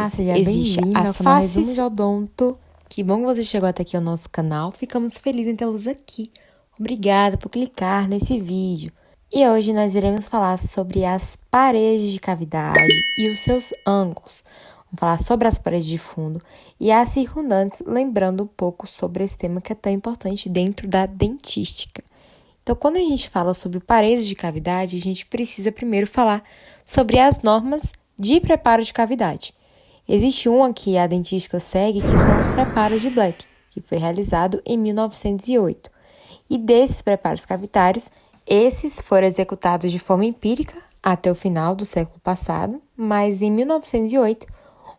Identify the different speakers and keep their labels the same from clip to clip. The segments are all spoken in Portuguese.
Speaker 1: seja bem-vindo ao canal Resumo de Odonto. Que bom que você chegou até aqui ao nosso canal. Ficamos felizes em tê-los aqui. Obrigada por clicar nesse vídeo. E hoje nós iremos falar sobre as paredes de cavidade e os seus ângulos. Vamos falar sobre as paredes de fundo e as circundantes, lembrando um pouco sobre esse tema que é tão importante dentro da dentística. Então, quando a gente fala sobre paredes de cavidade, a gente precisa primeiro falar sobre as normas de preparo de cavidade. Existe uma que a dentística segue, que são os preparos de Black, que foi realizado em 1908. E desses preparos cavitários, esses foram executados de forma empírica até o final do século passado, mas em 1908,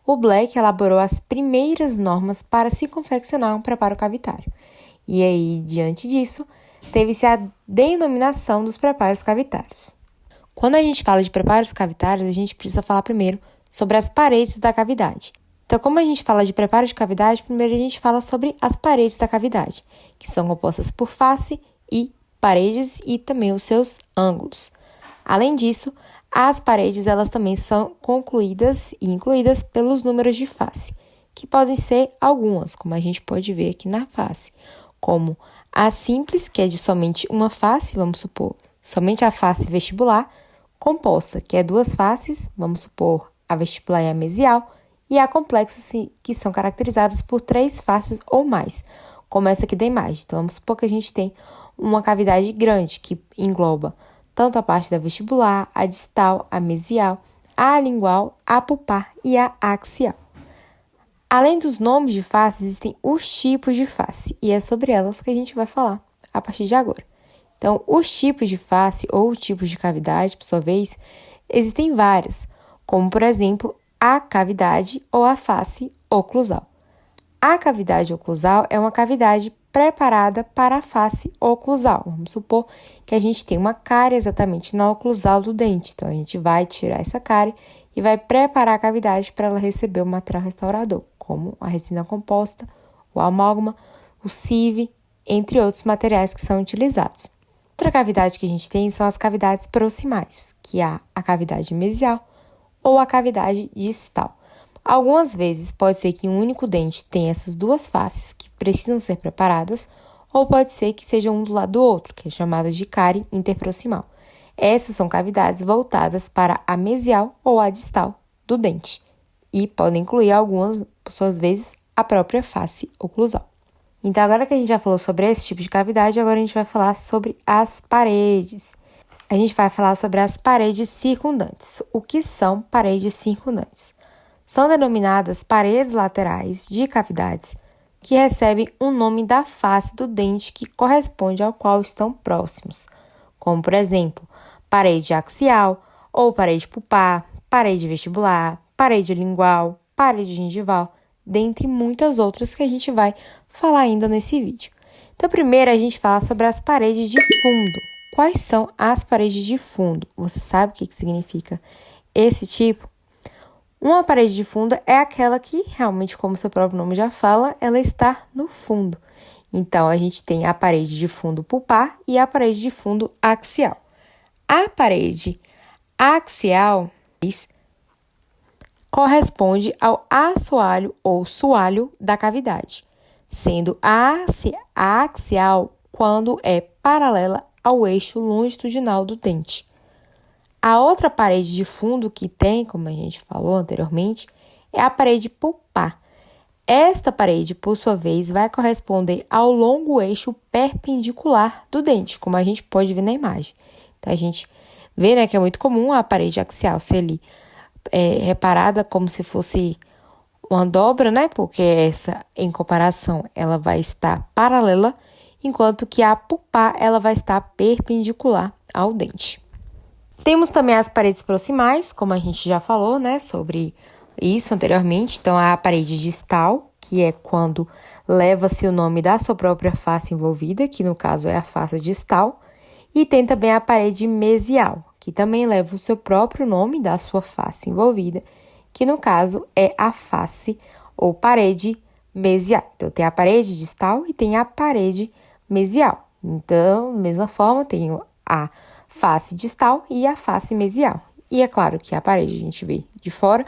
Speaker 1: o Black elaborou as primeiras normas para se confeccionar um preparo cavitário. E aí, diante disso, teve-se a denominação dos preparos cavitários. Quando a gente fala de preparos cavitários, a gente precisa falar primeiro sobre as paredes da cavidade. Então, como a gente fala de preparo de cavidade, primeiro a gente fala sobre as paredes da cavidade, que são compostas por face e paredes e também os seus ângulos. Além disso, as paredes elas também são concluídas e incluídas pelos números de face, que podem ser algumas, como a gente pode ver aqui na face, como a simples, que é de somente uma face, vamos supor, somente a face vestibular, composta, que é duas faces, vamos supor, a vestibular e a mesial, e a complexa, que são caracterizadas por três faces ou mais, como essa aqui da imagem. Então, vamos supor que a gente tem uma cavidade grande, que engloba tanto a parte da vestibular, a distal, a mesial, a lingual, a pulpar e a axial. Além dos nomes de face, existem os tipos de face, e é sobre elas que a gente vai falar a partir de agora. Então, os tipos de face ou tipos de cavidade, por sua vez, existem vários, como, por exemplo, a cavidade ou a face oclusal. A cavidade oclusal é uma cavidade preparada para a face oclusal. Vamos supor que a gente tem uma cárie exatamente na oclusal do dente. Então, a gente vai tirar essa cárie e vai preparar a cavidade para ela receber o material restaurador, como a resina composta, o amálgama, o sieve, entre outros materiais que são utilizados. Outra cavidade que a gente tem são as cavidades proximais, que é a cavidade mesial ou a cavidade distal. Algumas vezes pode ser que um único dente tenha essas duas faces que precisam ser preparadas, ou pode ser que seja um do lado do outro, que é chamada de cárie interproximal. Essas são cavidades voltadas para a mesial ou a distal do dente, e podem incluir algumas, por suas vezes, a própria face oclusal. Então, agora que a gente já falou sobre esse tipo de cavidade, agora a gente vai falar sobre as paredes. A gente vai falar sobre as paredes circundantes. O que são paredes circundantes? São denominadas paredes laterais de cavidades que recebem o nome da face do dente que corresponde ao qual estão próximos, como, por exemplo, parede axial ou parede pulpar, parede vestibular, parede lingual, parede gengival, dentre muitas outras que a gente vai falar ainda nesse vídeo. Então, primeiro a gente fala sobre as paredes de fundo. Quais são as paredes de fundo? Você sabe o que significa esse tipo? Uma parede de fundo é aquela que, realmente, como seu próprio nome já fala, ela está no fundo. Então, a gente tem a parede de fundo pulpar e a parede de fundo axial. A parede axial corresponde ao assoalho ou soalho da cavidade, sendo a axial quando é paralela ao eixo longitudinal do dente. A outra parede de fundo que tem, como a gente falou anteriormente, é a parede pulpar. Esta parede, por sua vez, vai corresponder ao longo eixo perpendicular do dente, como a gente pode ver na imagem. Então, a gente vê, né, que é muito comum a parede axial ser ali reparada como se fosse uma dobra, né? Porque essa, em comparação, ela vai estar paralela, enquanto que a pulpar, ela vai estar perpendicular ao dente. Temos também as paredes proximais, como a gente já falou, né, sobre isso anteriormente. Então, a parede distal, que é quando leva-se o nome da sua própria face envolvida, que no caso é a face distal. E tem também a parede mesial, que também leva o seu próprio nome da sua face envolvida, que no caso é a face ou parede mesial. Então, tem a parede distal e tem a parede mesial. Então, da mesma forma, tem a face distal e a face mesial. E é claro que a parede a gente vê de fora,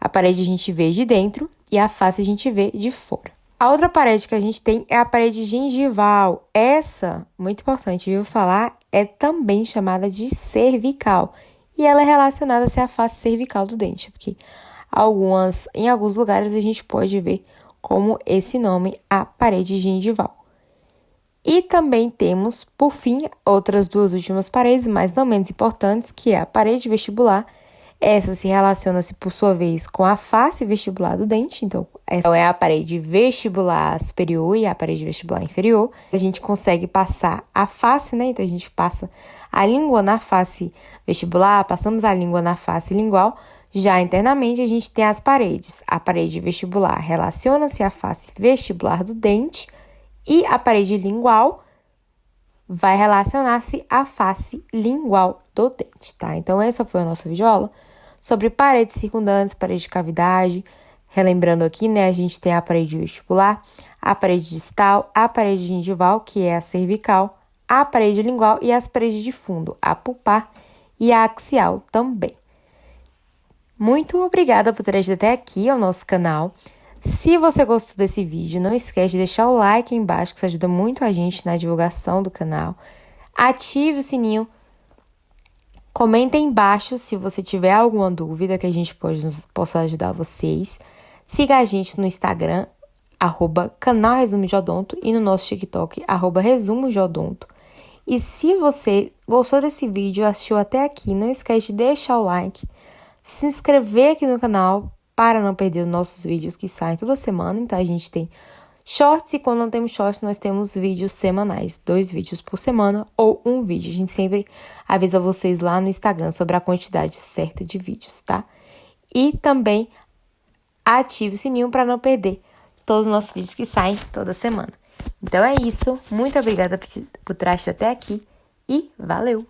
Speaker 1: A parede a gente vê de dentro e a face a gente vê de fora. A outra parede que a gente tem é a parede gengival. Essa, muito importante, viu falar, é também chamada de cervical. E ela é relacionada a ser a face cervical do dente, porque em alguns lugares a gente pode ver como esse nome, a parede gengival. E também temos, por fim, outras duas últimas paredes, mas não menos importantes, que é a parede vestibular. Essa se relaciona-se, por sua vez, com a face vestibular do dente. Então, essa é a parede vestibular superior e a parede vestibular inferior. A gente consegue passar a face, né? Então, a gente passa a língua na face vestibular, passamos a língua na face lingual. Já internamente, a gente tem as paredes. A parede vestibular relaciona-se à face vestibular do dente e a parede lingual vai relacionar-se à face lingual do dente, tá? Então, essa foi a nossa videoaula sobre paredes circundantes, parede de cavidade. Relembrando aqui, né, a gente tem a parede vestibular, a parede distal, a parede gengival, que é a cervical, a parede lingual e as paredes de fundo, a pulpar e a axial também. Muito obrigada por ter assistido até aqui ao nosso canal. Se você gostou desse vídeo, não esquece de deixar o like aí embaixo, que isso ajuda muito a gente na divulgação do canal. Ative o sininho. Comenta aí embaixo se você tiver alguma dúvida que a gente possa ajudar vocês. Siga a gente no Instagram, @canal Resumo de Odonto, e no nosso TikTok, @resumo de odonto. E se você gostou desse vídeo, assistiu até aqui, não esquece de deixar o like, se inscrever aqui no canal para não perder os nossos vídeos que saem toda semana. Então, a gente tem shorts e quando não temos shorts, nós temos vídeos semanais. 2 vídeos por semana ou 1 vídeo. A gente sempre avisa vocês lá no Instagram sobre a quantidade certa de vídeos, tá? E também ative o sininho para não perder todos os nossos vídeos que saem toda semana. Então é isso. Muito obrigada por ter assistido até aqui e valeu!